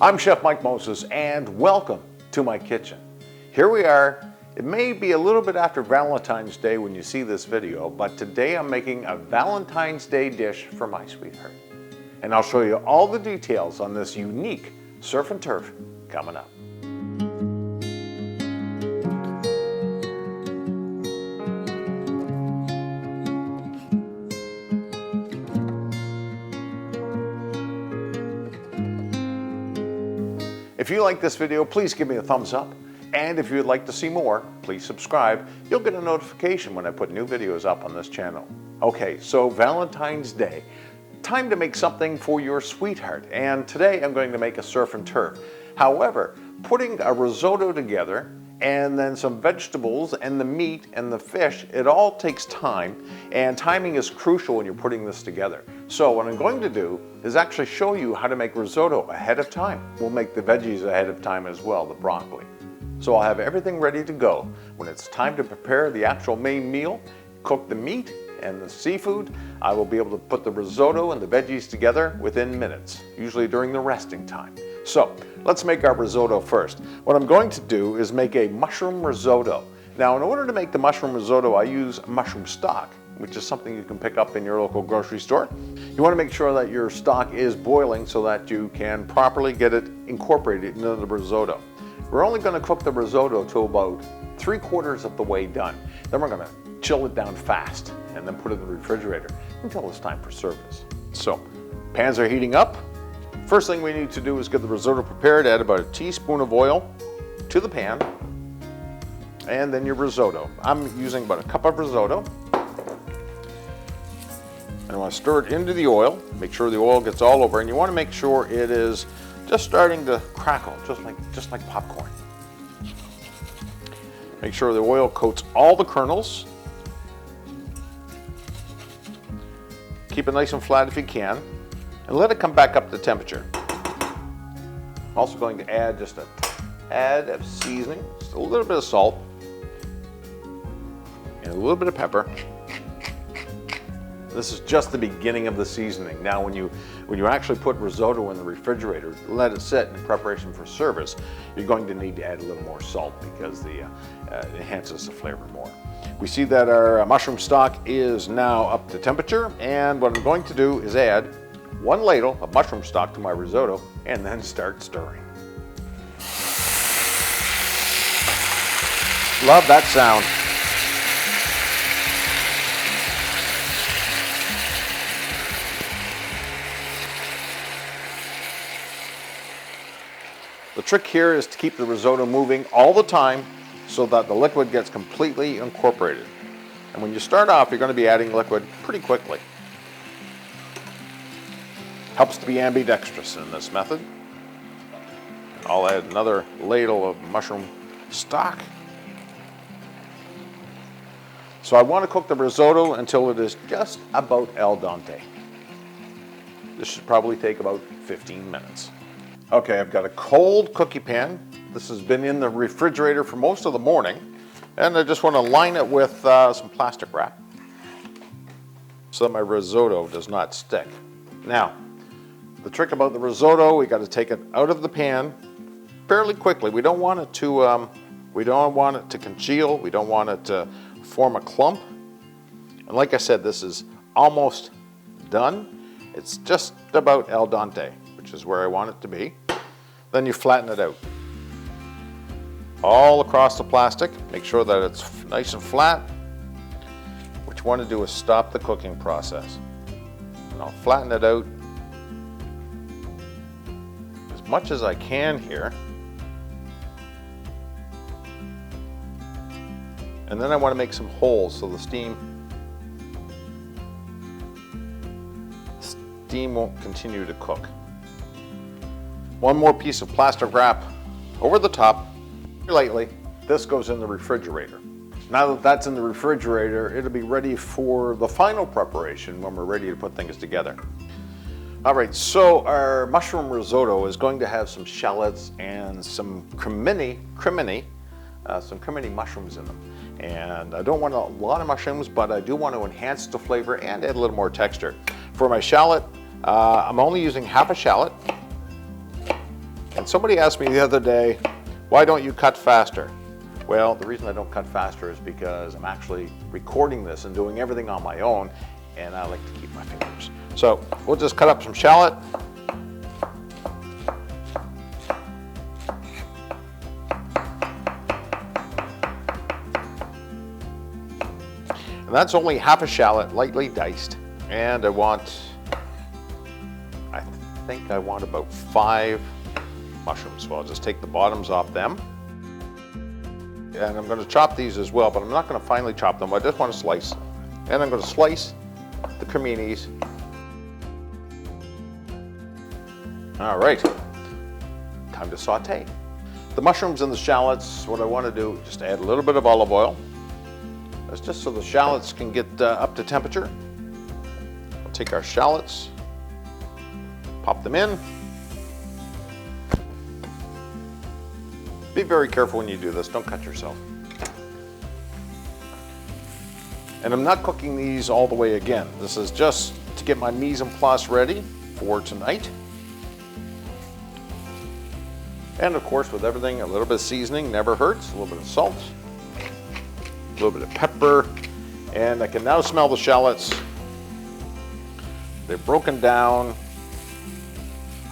I'm Chef Mike Moses and welcome to my kitchen. Here we are. It may be a little bit after Valentine's Day when you see this video, but today I'm making a Valentine's Day dish for my sweetheart. And I'll show you all the details on this unique surf and turf coming up. If you like this video, please give me a thumbs up. And if you'd like to see more, please subscribe. You'll get a notification when I put new videos up on this channel. Okay, so Valentine's Day. Time to make something for your sweetheart. And today I'm going to make a surf and turf. However, putting a risotto together and then some vegetables and the meat and the fish, it all takes time, and timing is crucial when you're putting this together. So what I'm going to do is actually show you how to make risotto ahead of time. We'll make the veggies ahead of time as well, the broccoli. So I'll have everything ready to go. When it's time to prepare the actual main meal, cook the meat and the seafood, I will be able to put the risotto and the veggies together within minutes, usually during the resting time. So let's make our risotto first. What I'm going to do is make a mushroom risotto. Now, in order to make the mushroom risotto, I use mushroom stock, which is something you can pick up in your local grocery store. You want to make sure that your stock is boiling so that you can properly get it incorporated into the risotto. We're only going to cook the risotto to about 3/4 of the way done. Then we're going to chill it down fast and then put it in the refrigerator until it's time for service. So, pans are heating up. First thing we need to do is get the risotto prepared. Add about a teaspoon of oil to the pan, and then your risotto. I'm using about a cup of risotto. And I want to stir it into the oil. Make sure the oil gets all over, and you want to make sure it is just starting to crackle, just like popcorn. Make sure the oil coats all the kernels. Keep it nice and flat if you can, and let it come back up to temperature. I'm also going to add just a tad of seasoning, just a little bit of salt, and a little bit of pepper. This is just the beginning of the seasoning. Now when you actually put risotto in the refrigerator, let it sit in preparation for service, you're going to need to add a little more salt because it enhances the flavor more. We see that our mushroom stock is now up to temperature, and what I'm going to do is add 1 ladle of mushroom stock to my risotto and then start stirring. Love that sound. The trick here is to keep the risotto moving all the time so that the liquid gets completely incorporated. And when you start off, you're going to be adding liquid pretty quickly. Helps to be ambidextrous in this method. I'll add another ladle of mushroom stock. So I want to cook the risotto until it is just about al dente. This should probably take about 15 minutes. Okay, I've got a cold cookie pan. This has been in the refrigerator for most of the morning, and I just want to line it with some plastic wrap so that my risotto does not stick. Now, the trick about the risotto, we got to take it out of the pan fairly quickly. We don't want it to congeal. We don't want it to form a clump. And like I said, this is almost done. It's just about al dente, which is where I want it to be. Then you flatten it out all across the plastic. Make sure that it's nice and flat. What you want to do is stop the cooking process. And I'll flatten it out as much as I can here. And then I want to make some holes so the steam won't continue to cook. 1 more piece of plastic wrap over the top, lightly. This goes in the refrigerator. Now that that's in the refrigerator, it'll be ready for the final preparation when we're ready to put things together. All right, so our mushroom risotto is going to have some shallots and some crimini mushrooms in them. And I don't want a lot of mushrooms, but I do want to enhance the flavor and add a little more texture. For my shallot, I'm only using half a shallot. And somebody asked me the other day, why don't you cut faster? Well, the reason I don't cut faster is because I'm actually recording this and doing everything on my own, and I like to keep my fingers. So we'll just cut up some shallot. And that's only half a shallot, lightly diced. And I think I want about 5 mushrooms. So I'll just take the bottoms off them. And I'm going to chop these as well, but I'm not going to finely chop them. I just want to slice them. And I'm going to slice the creminis. All right, time to saute. The mushrooms and the shallots, what I want to do, just add a little bit of olive oil. That's just so the shallots can get up to temperature. We'll take our shallots, pop them in. Be very careful when you do this, don't cut yourself. And I'm not cooking these all the way again. This is just to get my mise en place ready for tonight. And of course, with everything, a little bit of seasoning never hurts. A little bit of salt, a little bit of pepper, and I can now smell the shallots. They're broken down.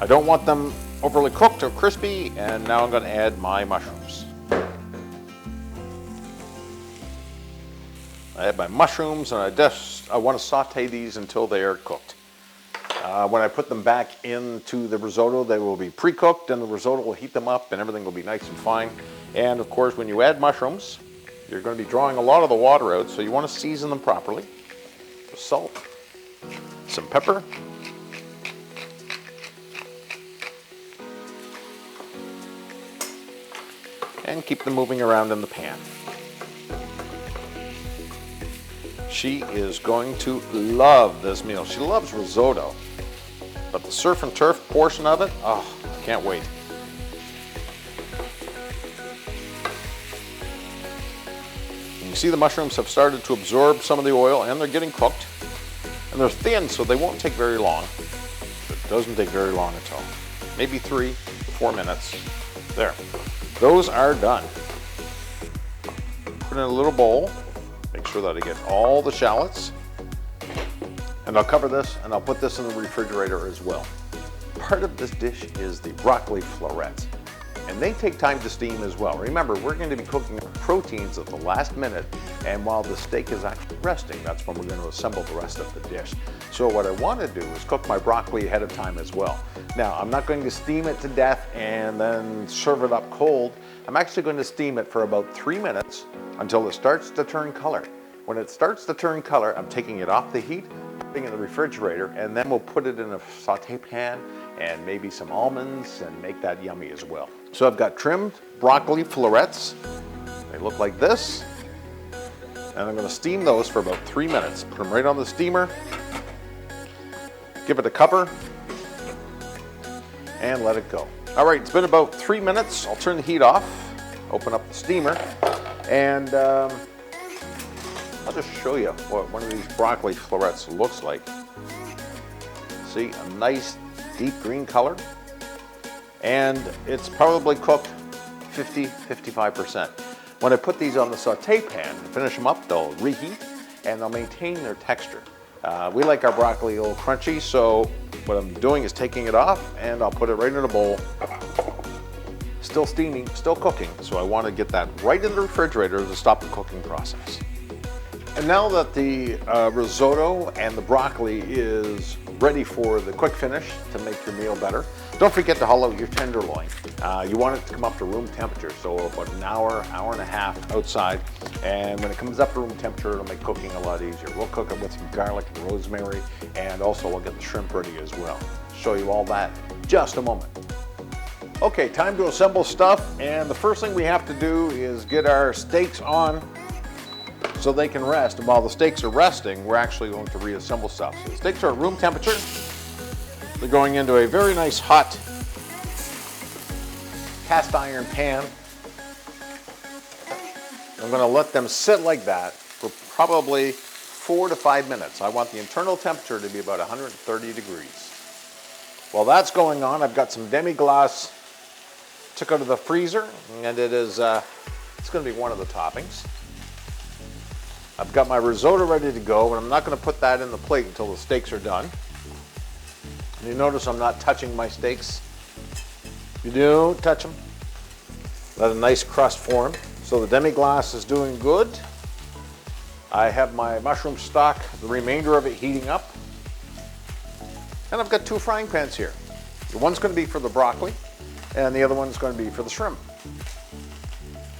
I don't want them overly cooked or crispy, and now I'm going to add my mushrooms. I add my mushrooms, and I want to saute these until they are cooked. When I put them back into the risotto, they will be pre-cooked, and the risotto will heat them up, and everything will be nice and fine. And of course, when you add mushrooms, you're going to be drawing a lot of the water out, so you want to season them properly. With salt, some pepper, and keep them moving around in the pan. She is going to love this meal. She loves risotto, but the surf and turf portion of it, oh, I can't wait. And you see the mushrooms have started to absorb some of the oil, and they're getting cooked. And they're thin, so they won't take very long. It doesn't take very long at all. Maybe 3-4 minutes. There. Those are done. Put in a little bowl. Make sure that I get all the shallots. And I'll cover this, and I'll put this in the refrigerator as well. Part of this dish is the broccoli florets. And they take time to steam as well. Remember, we're going to be cooking proteins at the last minute, and while the steak is actually resting, that's when we're going to assemble the rest of the dish. So what I want to do is cook my broccoli ahead of time as well. Now, I'm not going to steam it to death and then serve it up cold. I'm actually going to steam it for about 3 minutes until it starts to turn color. When it starts to turn color, I'm taking it off the heat, putting it in the refrigerator, and then we'll put it in a saute pan and maybe some almonds and make that yummy as well. So I've got trimmed broccoli florets. They look like this. And I'm going to steam those for about 3 minutes. Put them right on the steamer. Give it a cover. And let it go. All right, it's been about 3 minutes. I'll turn the heat off. Open up the steamer. And I'll just show you what one of these broccoli florets looks like. See, a nice deep green color. And it's probably cooked 50-55%. When I put these on the saute pan and finish them up, they'll reheat and they'll maintain their texture. We like our broccoli a little crunchy, so what I'm doing is taking it off and I'll put it right in a bowl. Still steaming, still cooking, so I want to get that right in the refrigerator to stop the cooking process. And now that the risotto and the broccoli is ready for the quick finish to make your meal better, don't forget to hollow your tenderloin. You want it to come up to room temperature, so about an hour, hour and a half outside. And when it comes up to room temperature, it'll make cooking a lot easier. We'll cook it with some garlic and rosemary, and also we'll get the shrimp ready as well. Show you all that in just a moment. Okay, time to assemble stuff, and the first thing we have to do is get our steaks on so they can rest. And while the steaks are resting, we're actually going to reassemble stuff. So the steaks are at room temperature. They're going into a very nice hot cast iron pan. I'm going to let them sit like that for probably 4 to 5 minutes. I want the internal temperature to be about 130 degrees. While that's going on, I've got some demi-glace took out of the freezer, and it is, it's going to be one of the toppings. I've got my risotto ready to go, and I'm not going to put that in the plate until the steaks are done. And you notice I'm not touching my steaks. You don't touch them. Let a nice crust form. So the demi-glace is doing good. I have my mushroom stock, the remainder of it heating up. And I've got 2 frying pans here. The one's going to be for the broccoli, and the other one's going to be for the shrimp.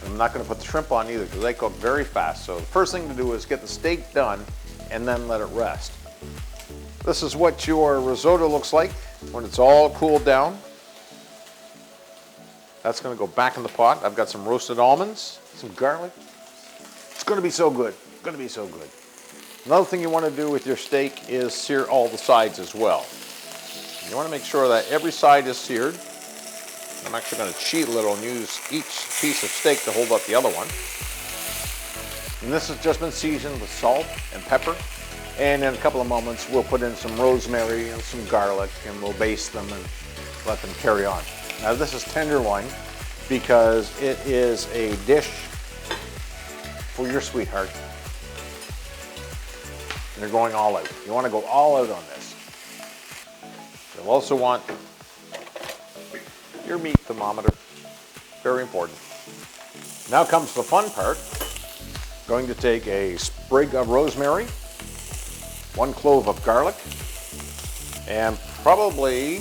I'm not going to put the shrimp on either because they cook very fast. So the first thing to do is get the steak done and then let it rest. This is what your risotto looks like when it's all cooled down. That's going to go back in the pot. I've got some roasted almonds, some garlic. It's going to be so good. It's going to be so good. Another thing you want to do with your steak is sear all the sides as well. You want to make sure that every side is seared. I'm actually going to cheat a little and use each piece of steak to hold up the other one. And this has just been seasoned with salt and pepper. And in a couple of moments, we'll put in some rosemary and some garlic, and we'll baste them and let them carry on. Now this is tenderloin because it is a dish for your sweetheart. And you're going all out. You want to go all out on this. You'll also want your meat thermometer. Very important. Now comes the fun part. Going to take a sprig of rosemary, 1 clove of garlic, and probably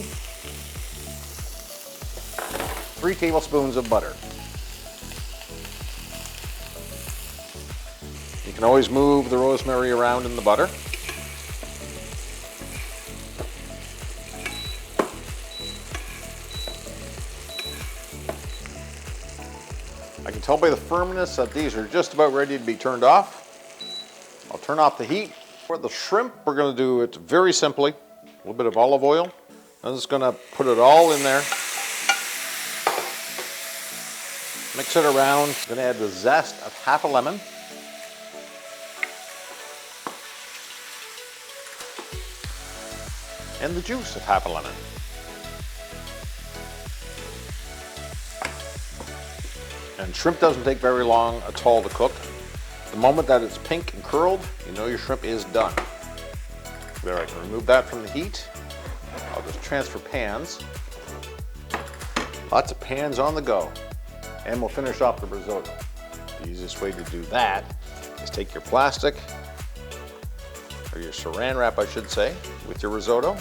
3 tablespoons of butter. You can always move the rosemary around in the butter. I can tell by the firmness that these are just about ready to be turned off. I'll turn off the heat. For the shrimp, we're going to do it very simply. A little bit of olive oil. I'm just going to put it all in there. Mix it around. I'm going to add the zest of half a lemon. And the juice of half a lemon. And shrimp doesn't take very long at all to cook. The moment that it's pink and curled, you know your shrimp is done. There, I can remove that from the heat. I'll just transfer pans. Lots of pans on the go. And we'll finish off the risotto. The easiest way to do that is take your plastic, or your saran wrap I should say, with your risotto.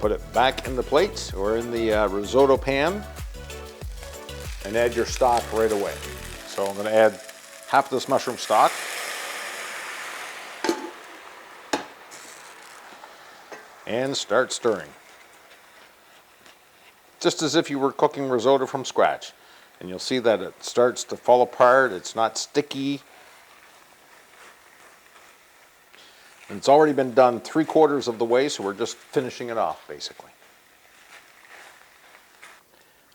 Put it back in the plate or in the risotto pan. And add your stock right away. So I'm going to add half this mushroom stock. And start stirring. Just as if you were cooking risotto from scratch. And you'll see that it starts to fall apart. It's not sticky. And it's already been done 3/4 of the way, so we're just finishing it off basically.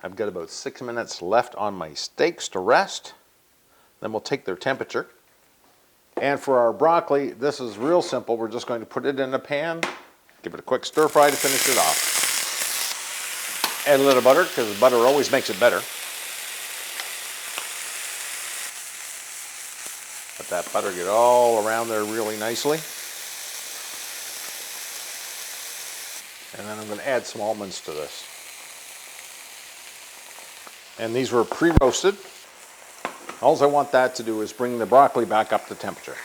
I've got about 6 minutes left on my steaks to rest. Then we'll take their temperature. And for our broccoli, this is real simple. We're just going to put it in a pan, give it a quick stir fry to finish it off. Add a little butter, because butter always makes it better. Let that butter get all around there really nicely. And then I'm going to add some almonds to this. And these were pre-roasted. All I want that to do is bring the broccoli back up to temperature.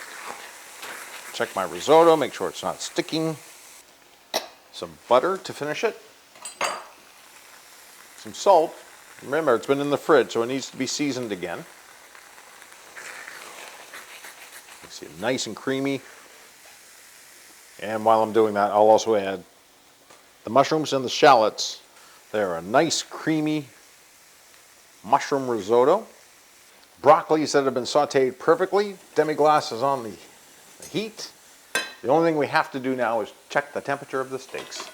Check my risotto, make sure it's not sticking. Some butter to finish it. Some salt. Remember, it's been in the fridge, so it needs to be seasoned again. You see it nice and creamy. And while I'm doing that, I'll also add the mushrooms and the shallots. They're a nice creamy mushroom risotto. Broccolis that have been sauteed perfectly. Demi-glace is on the heat. The only thing we have to do now is check the temperature of the steaks.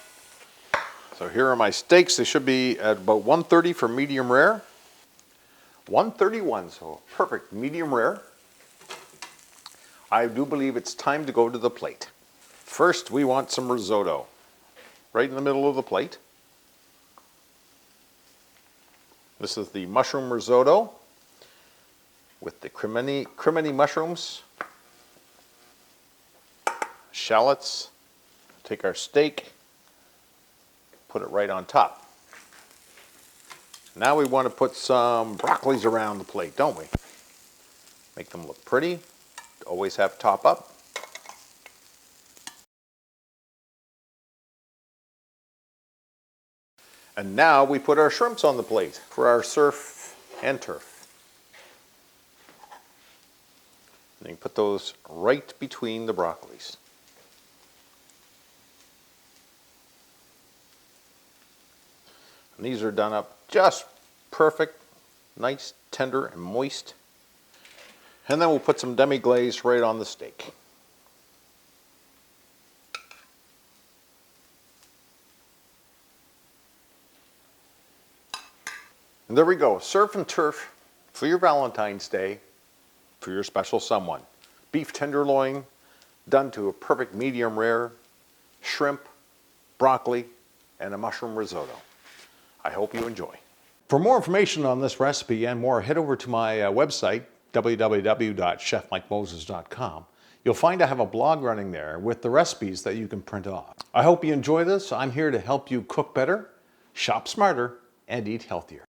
So here are my steaks. They should be at about 130 for medium rare. 131, so perfect medium rare. I do believe it's time to go to the plate. First, we want some risotto. Right in the middle of the plate. This is the mushroom risotto with the crimini mushrooms, shallots. Take our steak, put it right on top. Now we want to put some broccolis around the plate, don't we? Make them look pretty. Always have top up. And now we put our shrimps on the plate for our surf and turf. And you put those right between the broccolis. And these are done up just perfect, nice, tender, and moist. And then we'll put some demi-glaze right on the steak. And there we go, surf and turf for your Valentine's Day, for your special someone. Beef tenderloin, done to a perfect medium rare, shrimp, broccoli, and a mushroom risotto. I hope you enjoy. For more information on this recipe and more, head over to my website, www.chefmikemoses.com. You'll find I have a blog running there with the recipes that you can print off. I hope you enjoy this. I'm here to help you cook better, shop smarter, and eat healthier.